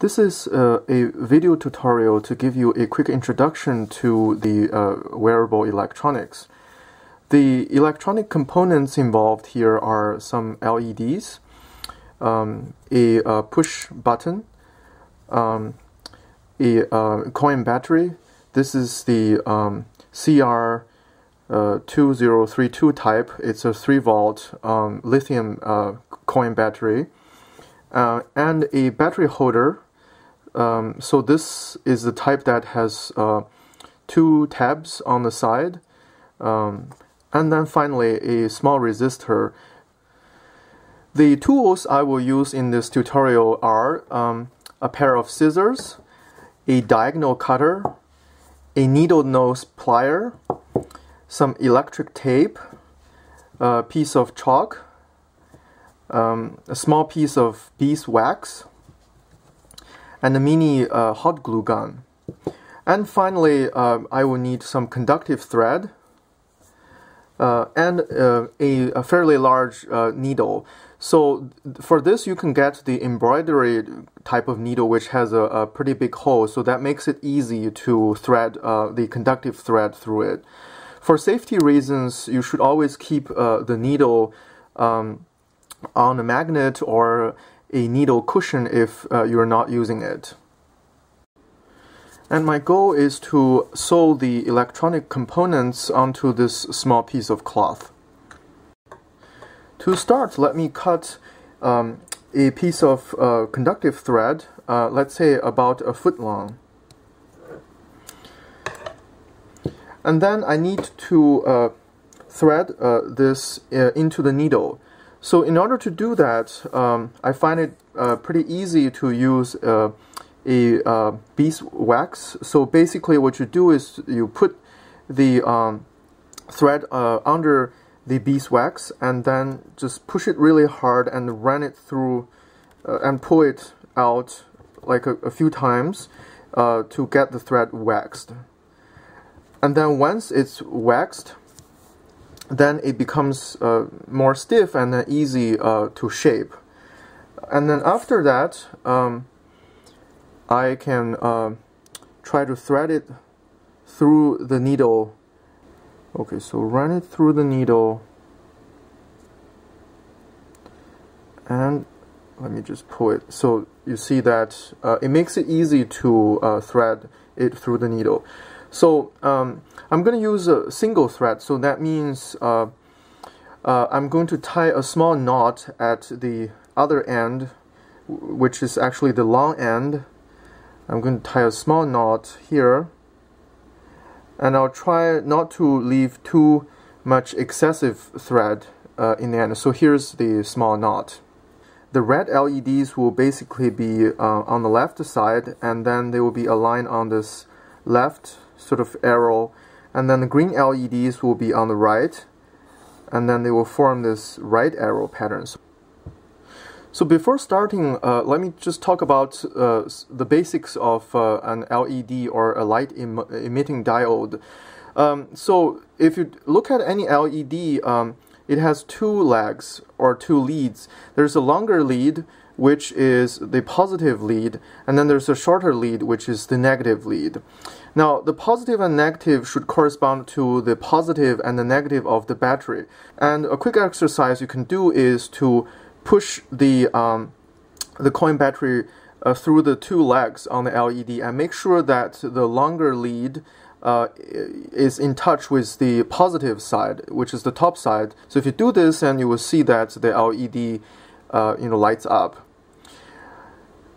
This is a video tutorial to give you a quick introduction to the wearable electronics. The electronic components involved here are some LEDs, a push button, a coin battery. This is the CR2032 type. It's a 3 volt lithium coin battery, and a battery holder. So this is the type that has 2 tabs on the side, and then finally a small resistor. The tools I will use in this tutorial are a pair of scissors, a diagonal cutter, a needle nose plier, some electric tape, a piece of chalk, a small piece of beeswax, and a mini hot glue gun. And finally, I will need some conductive thread and a fairly large needle. So for this, you can get the embroidery type of needle, which has a pretty big hole, so that makes it easy to thread the conductive thread through it. For safety reasons, you should always keep the needle on a magnet or a needle cushion if you're not using it. And my goal is to sew the electronic components onto this small piece of cloth. To start, let me cut a piece of conductive thread, let's say about a foot long. And then I need to thread this into the needle. So in order to do that, I find it pretty easy to use a beeswax. So basically what you do is you put the thread under the beeswax and then just push it really hard and run it through and pull it out like a few times to get the thread waxed. And then once it's waxed, then it becomes more stiff and easy to shape. And then after that, I can try to thread it through the needle. Okay, so run it through the needle, and let me just pull it. So you see that it makes it easy to thread it through the needle. So I'm going to use a single thread, so that means I'm going to tie a small knot at the other end, which is actually the long end. I'm going to tie a small knot here, and I'll try not to leave too much excessive thread in the end. So here's the small knot. The red LEDs will basically be on the left side, and then they will be aligned on this left sort of arrow, and then the green LEDs will be on the right, and then they will form this right arrow pattern. So before starting, let me just talk about the basics of an LED or a light emitting diode. So if you look at any LED, it has 2 legs or 2 leads. There's a longer lead, which is the positive lead, and then there's a shorter lead, which is the negative lead. Now, the positive and negative should correspond to the positive and the negative of the battery. And a quick exercise you can do is to push the coin battery through the 2 legs on the LED and make sure that the longer lead is in touch with the positive side, which is the top side. So if you do this, then you will see that the LED lights up.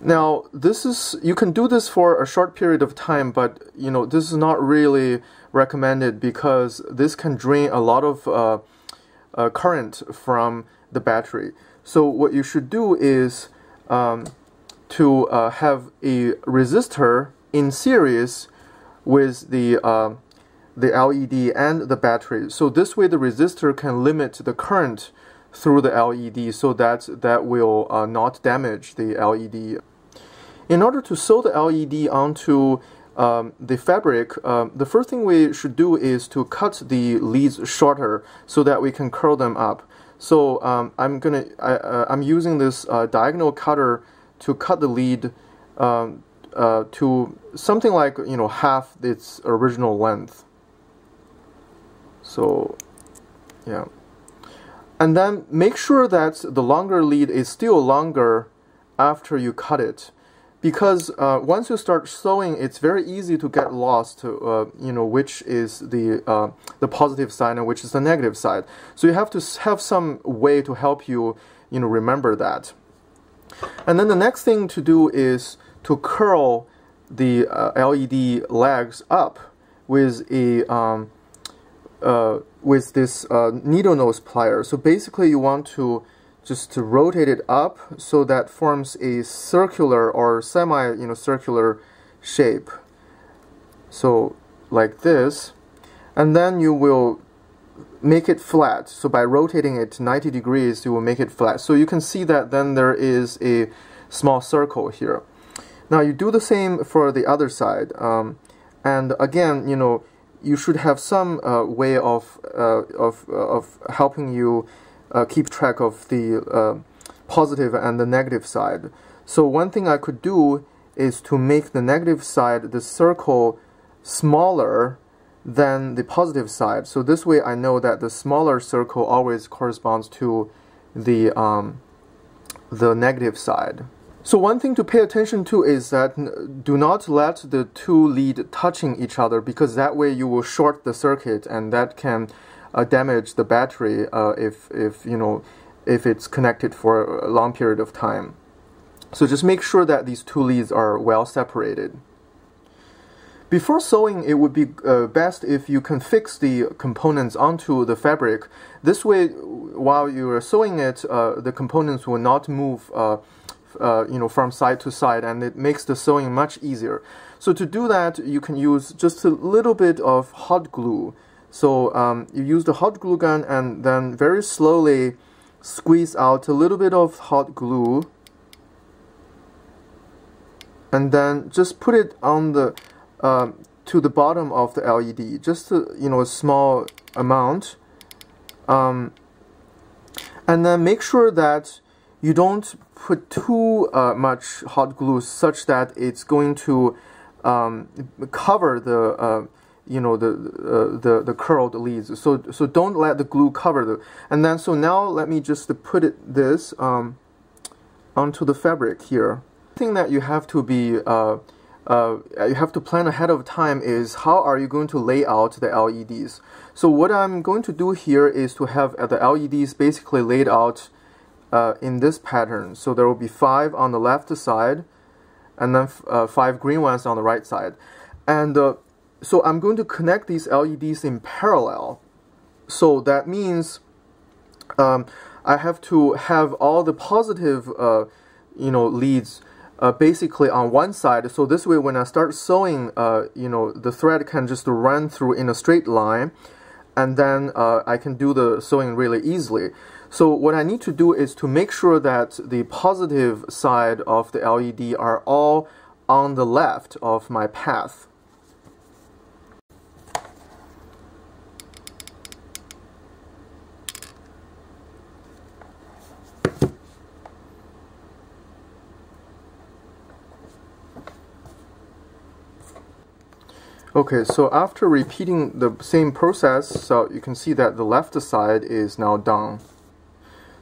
Now, you can do this for a short period of time, but this is not really recommended because this can drain a lot of current from the battery. So what you should do is to have a resistor in series with the LED and the battery. So this way the resistor can limit the current through the LED, so that will not damage the LED. In order to sew the LED onto the fabric, the first thing we should do is to cut the leads shorter so that we can curl them up. So I'm using this diagonal cutter to cut the lead to something like, you know, half its original length. So yeah, and then make sure that the longer lead is still longer after you cut it, because once you start sewing, it's very easy to get lost, you know, which is the positive side and which is the negative side. So you have to have some way to help you, you know, remember that. And then the next thing to do is to curl the LED legs up with a with this needle nose plier. So basically, you want to just to rotate it up so that forms a circular or semi, you know, circular shape. So like this, and then you will make it flat. So by rotating it 90 degrees, you will make it flat. So you can see that then there is a small circle here. Now you do the same for the other side, and again, you know, you should have some way of helping you keep track of the positive and the negative side. So one thing I could do is to make the negative side, the circle, smaller than the positive side. So this way I know that the smaller circle always corresponds to the negative side. So one thing to pay attention to is that do not let the two leads touching each other, because that way you will short the circuit, and that can damage the battery if you know, if it's connected for a long period of time. So just make sure that these two leads are well separated. Before sewing, it would be best if you can fix the components onto the fabric. This way, while you are sewing it, the components will not move you know, from side to side, and it makes the sewing much easier. So to do that, you can use just a little bit of hot glue. So you use the hot glue gun and then very slowly squeeze out a little bit of hot glue, and then just put it on the to the bottom of the LED, just you know, a small amount, and then make sure that you don't put too much hot glue such that it's going to cover the you know, the curled leads. So don't let the glue cover the. And then so now let me just put this onto the fabric here. The thing that you have to be you have to plan ahead of time is how are you going to lay out the LEDs. So what I'm going to do here is to have the LEDs basically laid out in this pattern. So there will be 5 on the left side, and then 5 green ones on the right side. And so I'm going to connect these LEDs in parallel. So that means I have to have all the positive you know, leads basically on one side. So this way, when I start sewing, you know, the thread can just run through in a straight line, and then I can do the sewing really easily. So what I need to do is to make sure that the positive side of the LED are all on the left of my path. Okay, so after repeating the same process, so you can see that the left side is now done.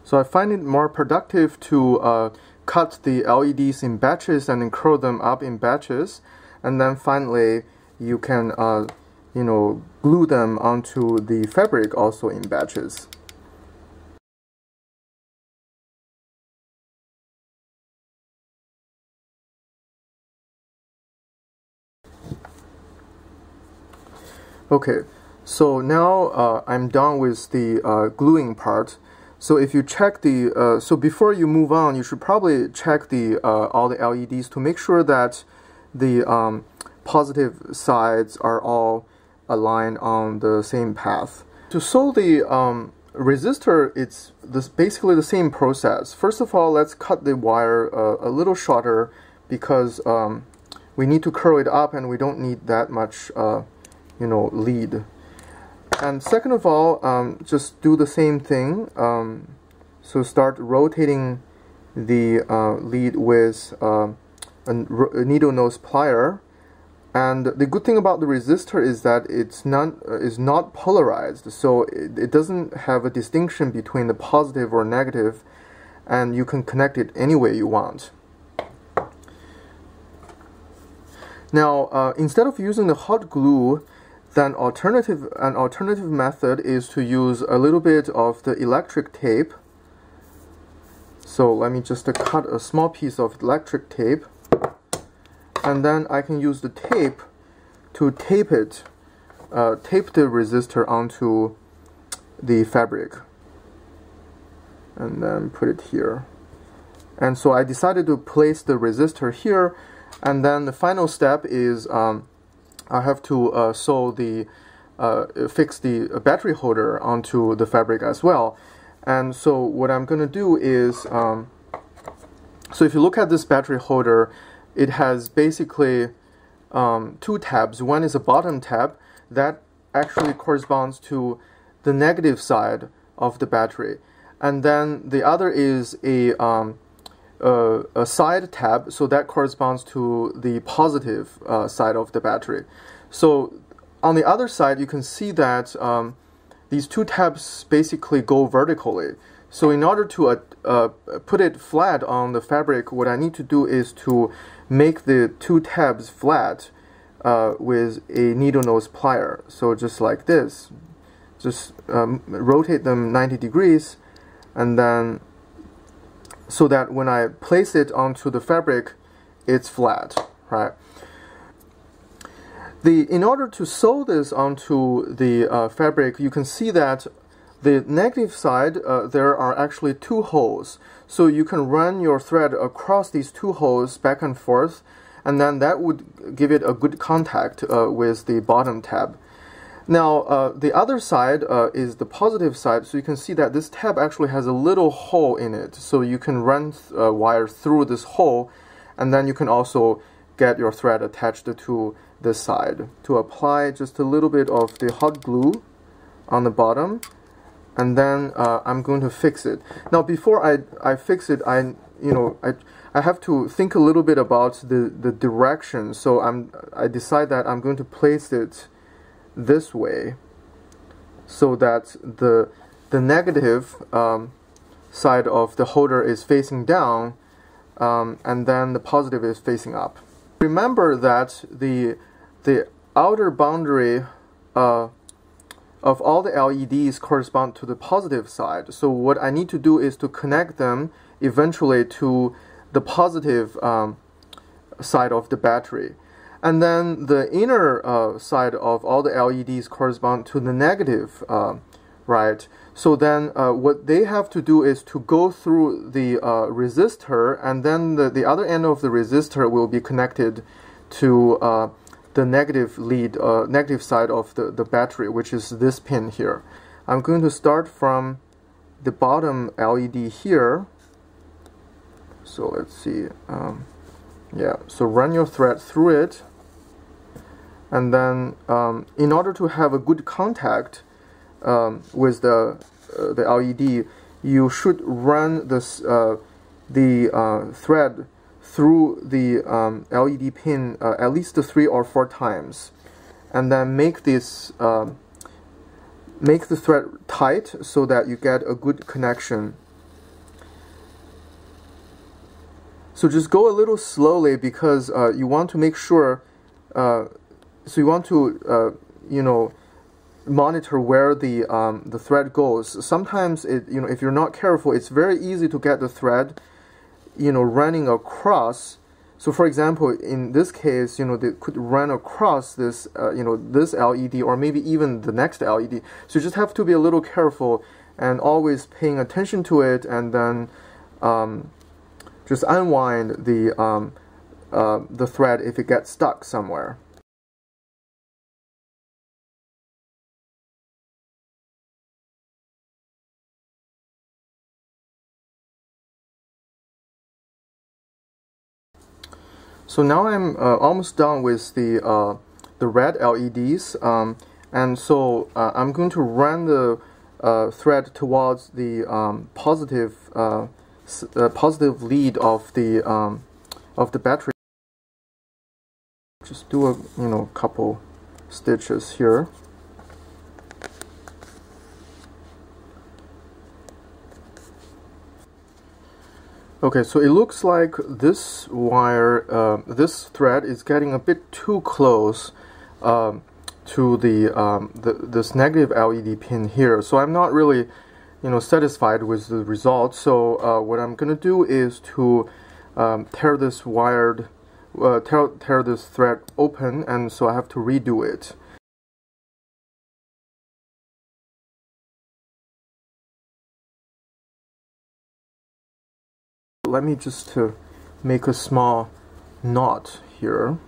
So I find it more productive to cut the LEDs in batches and then curl them up in batches, and then finally you can you know, glue them onto the fabric also in batches. Okay, so now I'm done with the gluing part. So if you check the, so before you move on, you should probably check the all the LEDs to make sure that the positive sides are all aligned on the same path. To sew the resistor, it's basically the same process. First of all, let's cut the wire a little shorter, because we need to curl it up and we don't need that much you know, lead. And second of all, just do the same thing. So start rotating the lead with a a needle nose plier. And the good thing about the resistor is that it's not polarized, so it doesn't have a distinction between the positive or negative, and you can connect it any way you want. Now, instead of using the hot glue, then an alternative method is to use a little bit of the electric tape. So let me just cut a small piece of electric tape, and then I can use the tape to tape the resistor onto the fabric, and then put it here. And so I decided to place the resistor here, and then the final step is I have to fix the battery holder onto the fabric as well. And so what I'm going to do is, so if you look at this battery holder, it has basically two tabs. One is a bottom tab that actually corresponds to the negative side of the battery, and then the other is a side tab, so that corresponds to the positive side of the battery. So on the other side, you can see that these two tabs basically go vertically. So in order to put it flat on the fabric, what I need to do is to make the two tabs flat with a needle nose plier. So just like this, just rotate them 90 degrees, and then so that when I place it onto the fabric, it's flat, right? In order to sew this onto the fabric, you can see that the negative side, there are actually two holes. So you can run your thread across these two holes back and forth, and then that would give it a good contact with the bottom tab. Now, the other side is the positive side, so you can see that this tab actually has a little hole in it. So you can run wire through this hole, and then you can also get your thread attached to this side. To apply just a little bit of the hot glue on the bottom, and then I'm going to fix it. Now, before I fix it, I have to think a little bit about the direction. So I decide that I'm going to place it this way, so that the negative side of the holder is facing down, and then the positive is facing up. Remember that the outer boundary of all the LEDs correspond to the positive side. So what I need to do is to connect them eventually to the positive side of the battery. And then the inner side of all the LEDs correspond to the negative, right? So then what they have to do is to go through the resistor, and then the other end of the resistor will be connected to the negative negative side of the battery, which is this pin here. I'm going to start from the bottom LED here. So let's see. Yeah, so run your thread through it, and then in order to have a good contact with the LED, you should run this the thread through the LED pin at least 3 or 4 times, and then make this make the thread tight so that you get a good connection. So just go a little slowly, because you want to make sure, so you want to monitor where the thread goes. Sometimes if you're not careful, it's very easy to get the thread running across. So for example, in this case, they could run across this this LED, or maybe even the next LED. So you just have to be a little careful and always paying attention to it, and then just unwind the thread if it gets stuck somewhere. So now I'm almost done with the red LEDs, and so I'm going to run the thread towards the positive lead of the battery. just do a couple stitches here. Okay, so it looks like this wire, this thread is getting a bit too close to this negative LED pin here. So I'm not really, satisfied with the result. So what I'm gonna do is to tear this thread open, and so I have to redo it. Let me just make a small knot here.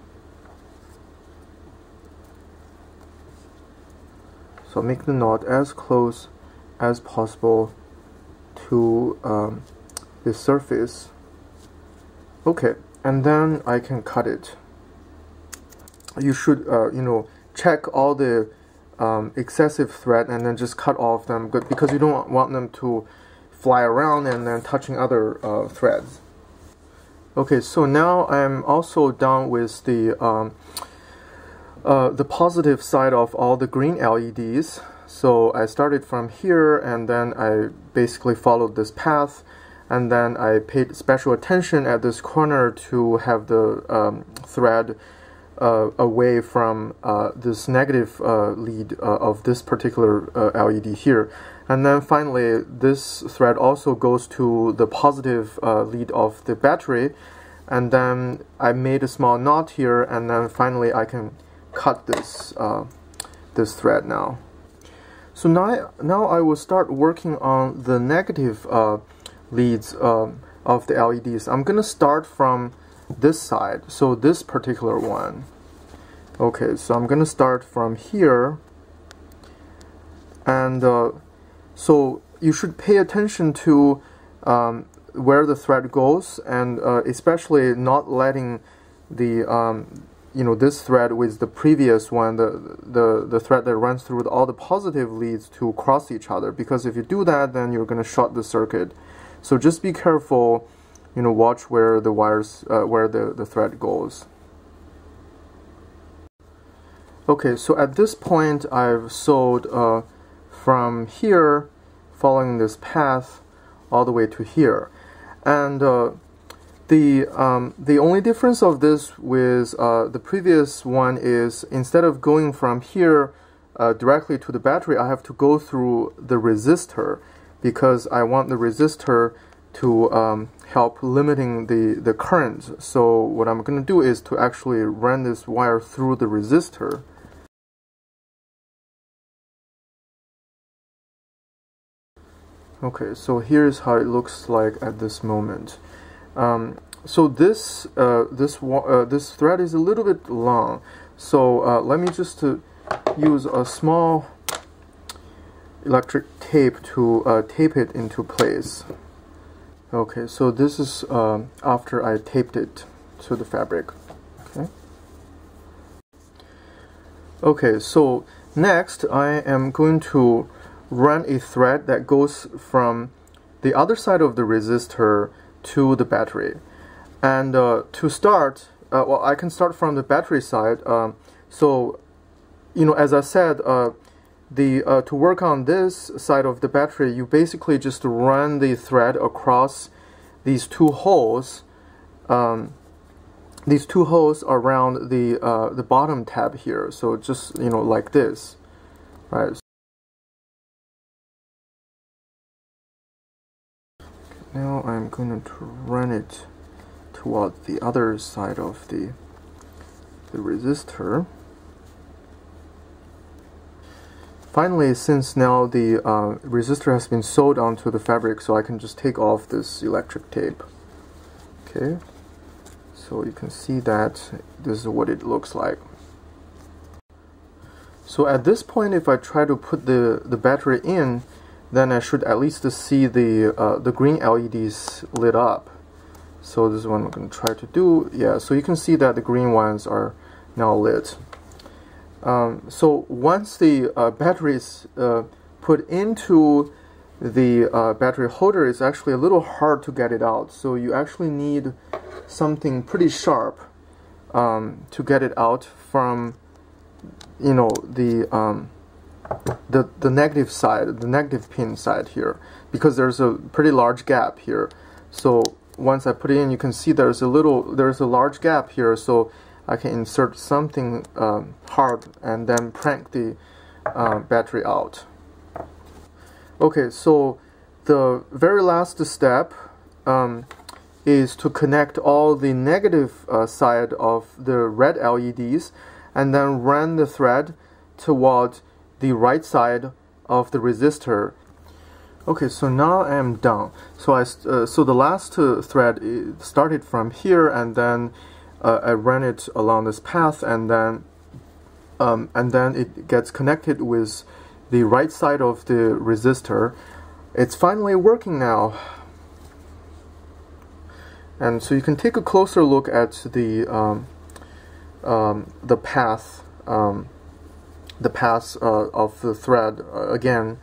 So make the knot as close as possible to the surface. Okay, and then I can cut it. You should, check all the excessive thread and then just cut off them, because you don't want them to fly around and then touching other threads. Okay, so now I'm also done with the positive side of all the green LEDs. So I started from here, and then I basically followed this path, and then I paid special attention at this corner to have the thread away from this negative lead of this particular LED here. And then finally, this thread also goes to the positive lead of the battery. And then I made a small knot here, and then finally I can cut this this thread now. So now I will start working on the negative leads of the LEDs. I'm gonna start from this side, so this particular one. Okay, so I'm gonna start from here, and so you should pay attention to where the thread goes, and especially not letting the this thread with the previous one, the thread that runs through all the positive leads, to cross each other, because if you do that, then you're going to short the circuit. So just be careful, watch where the wires, where the thread goes. Okay, so at this point I've sewed from here, following this path, all the way to here. And the only difference of this with the previous one is, instead of going from here directly to the battery, I have to go through the resistor, because I want the resistor to help limiting the current. So what I'm going to do is to actually run this wire through the resistor. Okay, so here's how it looks like at this moment. So this thread is a little bit long. So let me just use a small electric tape to tape it into place. Okay, so this is after I taped it to the fabric. Okay, so next I am going to run a thread that goes from the other side of the resistor to the battery. And to start, well, I can start from the battery side. So, as I said, to work on this side of the battery, you basically just run the thread across these two holes. These two holes around the bottom tab here. So just like this, right? Now I'm going to run it toward the other side of the resistor. Finally, since now the resistor has been sewed onto the fabric, so I can just take off this electric tape. Okay, so you can see that this is what it looks like. So at this point, if I try to put the battery in, then I should at least see the green LEDs lit up. So this is what I'm going to try to do. Yeah, so you can see that the green ones are now lit. So once the battery is put into the battery holder, it's actually a little hard to get it out. So you actually need something pretty sharp to get it out from, you know, the negative side, the negative pin side here, because there's a pretty large gap here. So once I put it in, you can see there's a large gap here, so I can insert something hard and then crank the battery out. Okay, so the very last step is to connect all the negative side of the red LEDs and then run the thread toward the right side of the resistor. Okay, so now I am done. So so the last thread started from here, and then I ran it along this path, and then it gets connected with the right side of the resistor. It's finally working now. And so you can take a closer look at the path of the thread again.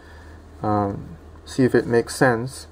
See if it makes sense.